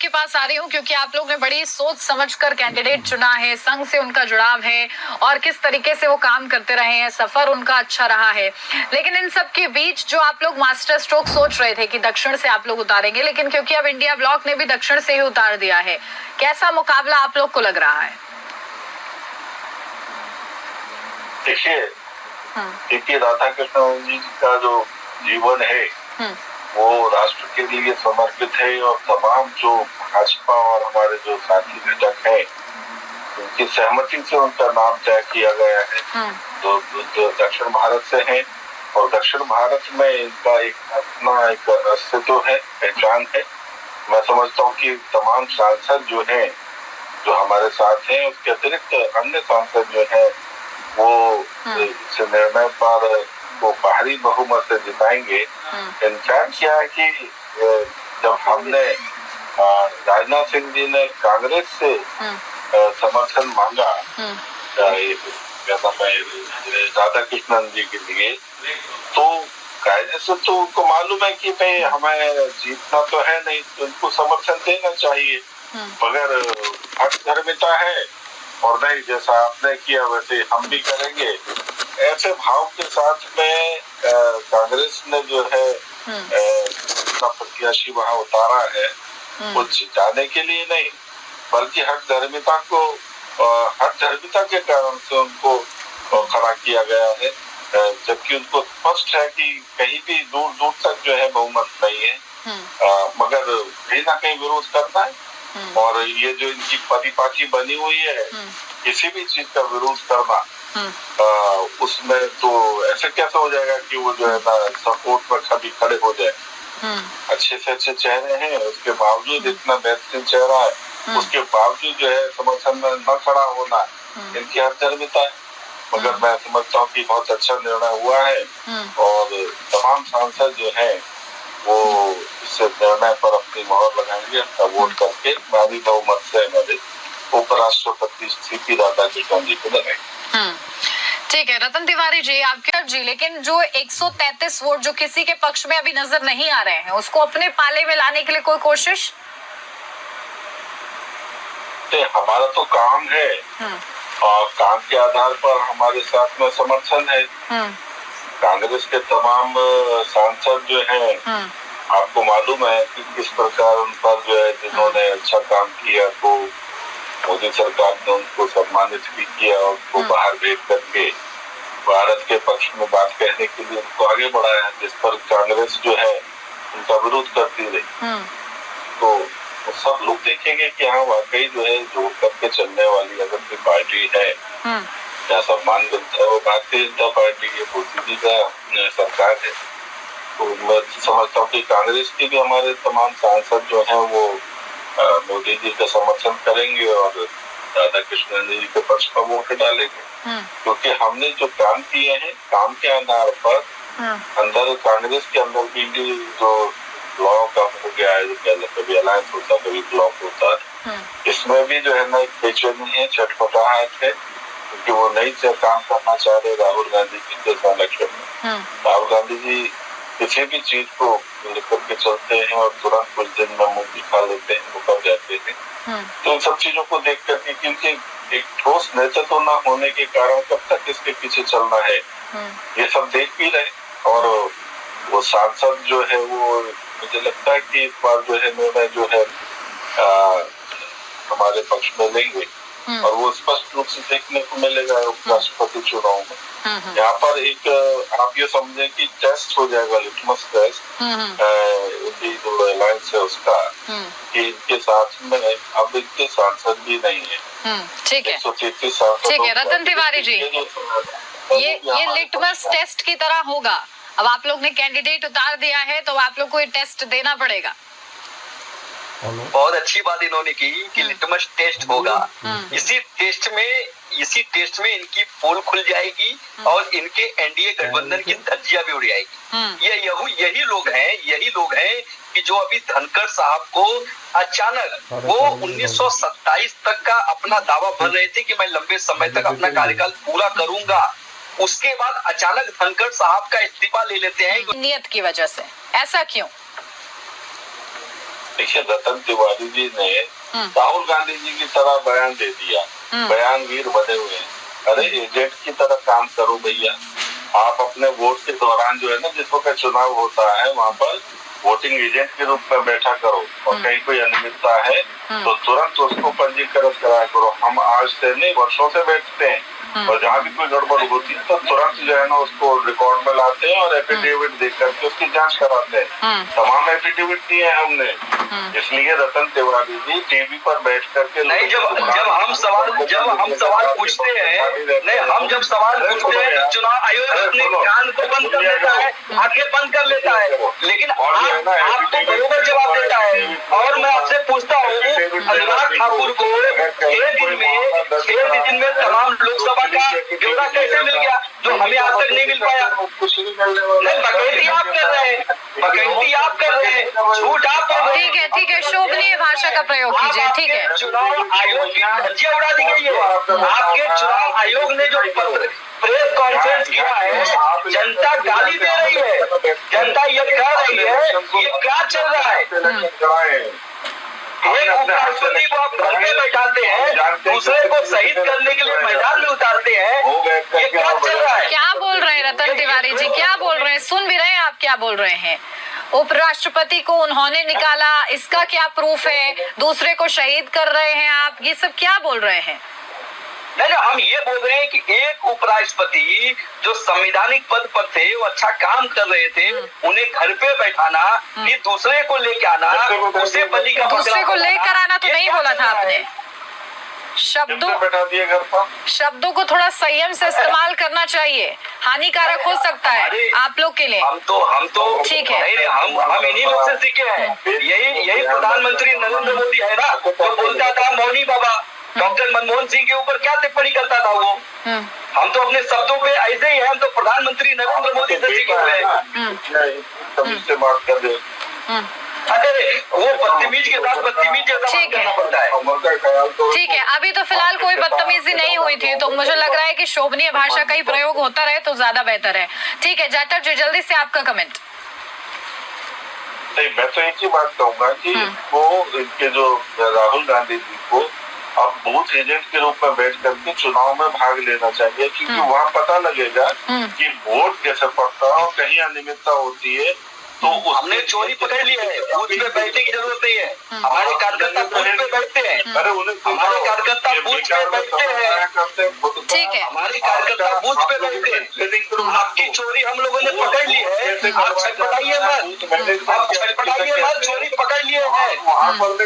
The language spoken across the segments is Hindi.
के पास आ रही हूँ क्योंकि आप लोग ने बड़ी सोच समझकर कैंडिडेट चुना है, संघ से उनका जुड़ाव है और किस तरीके से वो काम करते रहे हैं, सफर उनका अच्छा रहा है। लेकिन इन सब के बीच जो आप लोग मास्टर स्ट्रोक सोच रहे थे कि दक्षिण से आप लोग उतारेंगे, लेकिन क्योंकि अब इंडिया ब्लॉक ने भी दक्षिण से ही उतार दिया है, कैसा मुकाबला आप लोग को लग रहा है? देखिए राधा कृष्ण जी का जो जीवन है वो राष्ट्र के लिए समर्पित है और तमाम जो भाजपा और हमारे जो साथी घटक हैं उनकी सहमति से उनका नाम तय किया गया है। जो दक्षिण भारत से हैं और दक्षिण भारत में इनका एक अपना एक अस्तित्व है, पहचान है। मैं समझता हूँ कि तमाम सांसद जो हैं, जो हमारे साथ हैं, उसके अतिरिक्त अन्य सांसद जो हैं वो इस निर्णय पर वो भारी बहुमत से जिताएंगे। इनफैक्ट क्या है कि जब हमने राजनाथ सिंह जी ने कांग्रेस से समर्थन मांगा राधा कृष्णन जी के लिए, तो कायदे से तो उनको मालूम है कि भाई हमें जीतना तो है नहीं, तो उनको समर्थन देना चाहिए, मगर हक धर्मिता है और नहीं जैसा आपने किया वैसे हम भी करेंगे, ऐसे भाव के साथ में कांग्रेस ने जो है अपना प्रत्याशी वहां उतारा है। वो जिताने के लिए नहीं बल्कि हक धर्मिता के कारण से उनको खड़ा किया गया है, जबकि उनको स्पष्ट है कि कहीं भी दूर दूर तक जो है बहुमत नहीं है, मगर कहीं ना कहीं विरोध करना है। और ये जो इनकी परिपाटी बनी हुई है, किसी भी चीज का विरोध करना, उसमें तो ऐसे कैसे हो जाएगा कि वो जो है ना सपोर्ट में कभी खड़े हो जाए। अच्छे से अच्छे चेहरे हैं, उसके बावजूद इतना बेहतरीन चेहरा है, उसके बावजूद जो है समर्थन में न खड़ा होना इनकी हरधर्मिता है। मगर मैं समझता हूँ कि बहुत अच्छा निर्णय हुआ है और तमाम सांसद जो है वो इस निर्णय पर अपनी मोहर लगाएंगे, वोट करके भारी बहुमत से हमारे उपराष्ट्रपति सीपी राधाकृष्णन जी को लगाएंगे। ठीक है रतन तिवारी जी, आपके जी, लेकिन जो 133 वोट जो किसी के पक्ष में अभी नजर नहीं आ रहे हैं, उसको अपने पाले में लाने के लिए कोई कोशिश? हमारा तो काम है और काम के आधार पर हमारे साथ में समर्थन है। कांग्रेस के तमाम सांसद जो हैं, आपको मालूम है कि किस प्रकार उन पर जो है जिन्होंने अच्छा काम किया तो मोदी सरकार ने उनको सम्मानित भी किया और उनको बाहर भेज करके भारत के पक्ष में बात कहने के लिए उनको आगे बढ़ाया, जिस पर कांग्रेस जो है उनका विरोध करती रही। तो सब लोग देखेंगे कि हाँ वाकई जो है जोड़ करके चलने वाली अगर कोई पार्टी है या सम्मान मिलता है वो भारतीय जनता पार्टी की मोदी का सरकार है। तो मैं समझता हूँ कि कांग्रेस के भी हमारे तमाम सांसद जो हैं वो मोदी जी का समर्थन करेंगे और राधा कृष्णन जी के पक्ष में वोट डालेंगे, क्योंकि हमने जो काम किए हैं काम के आधार पर अंदर कांग्रेस के अंदर भी जो ब्लॉक का हो गया है, कभी अलायंस होता है कभी ब्लॉक होता है, इसमें भी जो है ना एक बेचैनी है, छटपटाहट है, क्योंकि वो नई से काम करना चाह रहे राहुल गांधी जी के संरक्षण में। राहुल गांधी जी किसी भी चीज को लेकर के चलते हैं और तुरंत कुछ दिन में मुंह दिखा लेते हैं, मुकर जाते हैं। तो इन सब चीजों को देख करके क्योंकि एक ठोस नेतृत्व न होने के कारण कब तक इसके पीछे चलना है, ये सब देख भी रहे। और वो सांसद जो है वो मुझे लगता है कि इस बार जो है निर्णय जो है हमारे पक्ष में लेंगे और वो स्पष्ट रूप से देखने को मिलेगा राष्ट्रपति चुनाव में। यहाँ पर एक आप ये समझें कि टेस्ट हो जाएगा, लिटमस टेस्ट जो अलायंस है उसका, कि इनके साथ में अब इनके सांसद भी नहीं है। ठीक है, 133 सांसद। ठीक है रतन तिवारी जी, ये लिटमस टेस्ट की तरह होगा। अब आप लोग ने कैंडिडेट उतार दिया है तो आप लोग को ये टेस्ट देना पड़ेगा। बहुत अच्छी बात इन्होंने की कि लिटमस टेस्ट होगा। इसी टेस्ट में इनकी पोल खुल जाएगी और इनके एनडीए गठबंधन की धज्जियां भी उड़ जाएगी। यही लोग हैं कि जो अभी धनखड़ साहब को अचानक वो 1927 तक का अपना दावा भर रहे थे कि मैं लंबे समय तक अपना कार्यकाल पूरा करूंगा, उसके बाद अचानक धनखड़ साहब का इस्तीफा ले लेते हैं नियत की वजह से। ऐसा क्यों? देखिए, रतन तिवारी जी ने राहुल गांधी जी की तरह बयान दे दिया, बयानवीर बने हुए हैं। अरे एजेंट की तरह काम करो भैया। आप अपने वोट के दौरान जो है ना, जिस वक्त चुनाव होता है वहाँ पर वोटिंग एजेंट के रूप में बैठा करो, और कहीं कोई अनियमितता है तो तुरंत उसको पंजीकृत कराया करो। हम आज से नहीं, वर्षों से बैठते हैं, और जहाँ भी कोई गड़बड़ होती है तो तुरंत जो है ना उसको रिकॉर्ड में लाते हैं और एफिडेविट देख करके उसकी जांच कराते हैं। तमाम एफिडेविट दिए हैं हमने। इसलिए रतन तिवारी जी टीवी पर बैठ करके नहीं, जब हम सवाल पूछते हैं, नहीं, हम जब सवाल पूछते हैं तो चुनाव आयोग अपने कान को बंद कर लेता है, आंखें बंद कर लेता है, लेकिन आपको बरोबर जवाब देता है। और मैं आपसे पूछता हूँ, अनुराग ठाकुर को 6 दिन में तमाम लोकसभा का ब्यौरा कैसे मिल गया, जो हमें आज तक नहीं मिल पाया? नहीं, बकैती आप कर रहे हैं, झूठ आप कर रहे हैं। ठीक है, शोभनीय भाषा का प्रयोग कीजिए। ठीक है, चुनाव आयोग की धज्जियां उड़ा दी गई है। आपके चुनाव आयोग ने जो प्रेस कॉन्फ्रेंस किया है, जनता गाली दे रही है, जनता ये कह रही है ये क्या चल रहा है। एक उपराष्ट्रपति को आप घर पे बैठाते हैं, दूसरे को शहीद करने के लिए मैदान में उतारते हैं, ये क्या चल रहा है? क्या बोल रहे हैं रतन तिवारी जी, क्या बोल रहे हैं? सुन भी रहे हैं आप क्या बोल रहे हैं? उपराष्ट्रपति को उन्होंने निकाला, इसका क्या प्रूफ है? दूसरे को शहीद कर रहे हैं आप, ये सब क्या बोल रहे हैं? नहीं, हम ये बोल रहे हैं कि एक उपराष्ट्रपति जो संवैधानिक पद पर थे, वो अच्छा काम कर रहे थे, उन्हें घर पे बैठाना, कि दूसरे को लेके आना, उसे बलि का दूसरे को लेकर आना तो नहीं बोला था आपने। शब्दों को थोड़ा संयम से इस्तेमाल करना चाहिए, हानिकारक हो सकता है आप लोग के लिए। हम तो ठीक है, नहीं, हम इन्हीं लोग से सीखे हैं। यही प्रधानमंत्री नरेंद्र मोदी है ना, तो बोलता था मौनी बाबा, डॉक्टर मनमोहन सिंह के ऊपर क्या टिप्पणी करता था वो। हम तो अपने शब्दों पे ऐसे ही हैं, हम तो प्रधानमंत्री नरेंद्र मोदी से सीखे हुए हैं। बात कर रहे। अरे वो बदतमीज के साथ बदतमीज जैसा ठीक है, करना पड़ता है। ठीक है, अभी तो फिलहाल कोई बदतमीजी नहीं हुई थी, तो मुझे लग रहा है कि शोभनीय भाषा का ही प्रयोग होता रहे तो ज्यादा बेहतर है। ठीक है जाटव जी, जल्दी से आपका कमेंट। नहीं, मैं तो एक ही बात कहूंगा कि वो इनके जो राहुल गांधी जी को अब बूथ एजेंट के रूप में बैठ करके चुनाव में भाग लेना चाहिए, क्योंकि वहाँ पता लगेगा कि वोट कैसे पड़ता है और कहीं अनियमितता होती है तो हमने चोरी पकड़ ली है। बूथ पे बैठने की जरूरत नहीं है, हमारे कार्यकर्ता बूथ पे बैठते हैं, हमारे कार्यकर्ता बूथ पे बैठते हैं। ठीक है, हमारे कार्यकर्ता बूथ पे बैठते हैं। आपकी चोरी हम लोगों ने पकड़ ली है, आप छटपटाइए मत, चोरी पकड़ लिए हैं।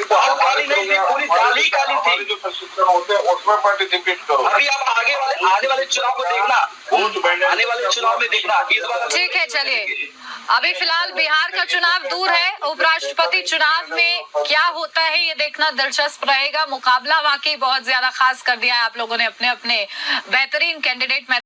दाल काली नहीं थी, पूरी दाल ही काली थी। जो प्रशिक्षण होते हैं उसमें पार्टिसिपेट करो। अभी आप आने वाले चुनाव को देखना, आने वाले चुनाव में देखना इस बार। ठीक है, चलिए अभी फिलहाल बिहार का चुनाव दूर है, उपराष्ट्रपति चुनाव में क्या होता है ये देखना दिलचस्प रहेगा। मुकाबला वाकई बहुत ज्यादा खास कर दिया है आप लोगों ने, अपने अपने बेहतरीन कैंडिडेट में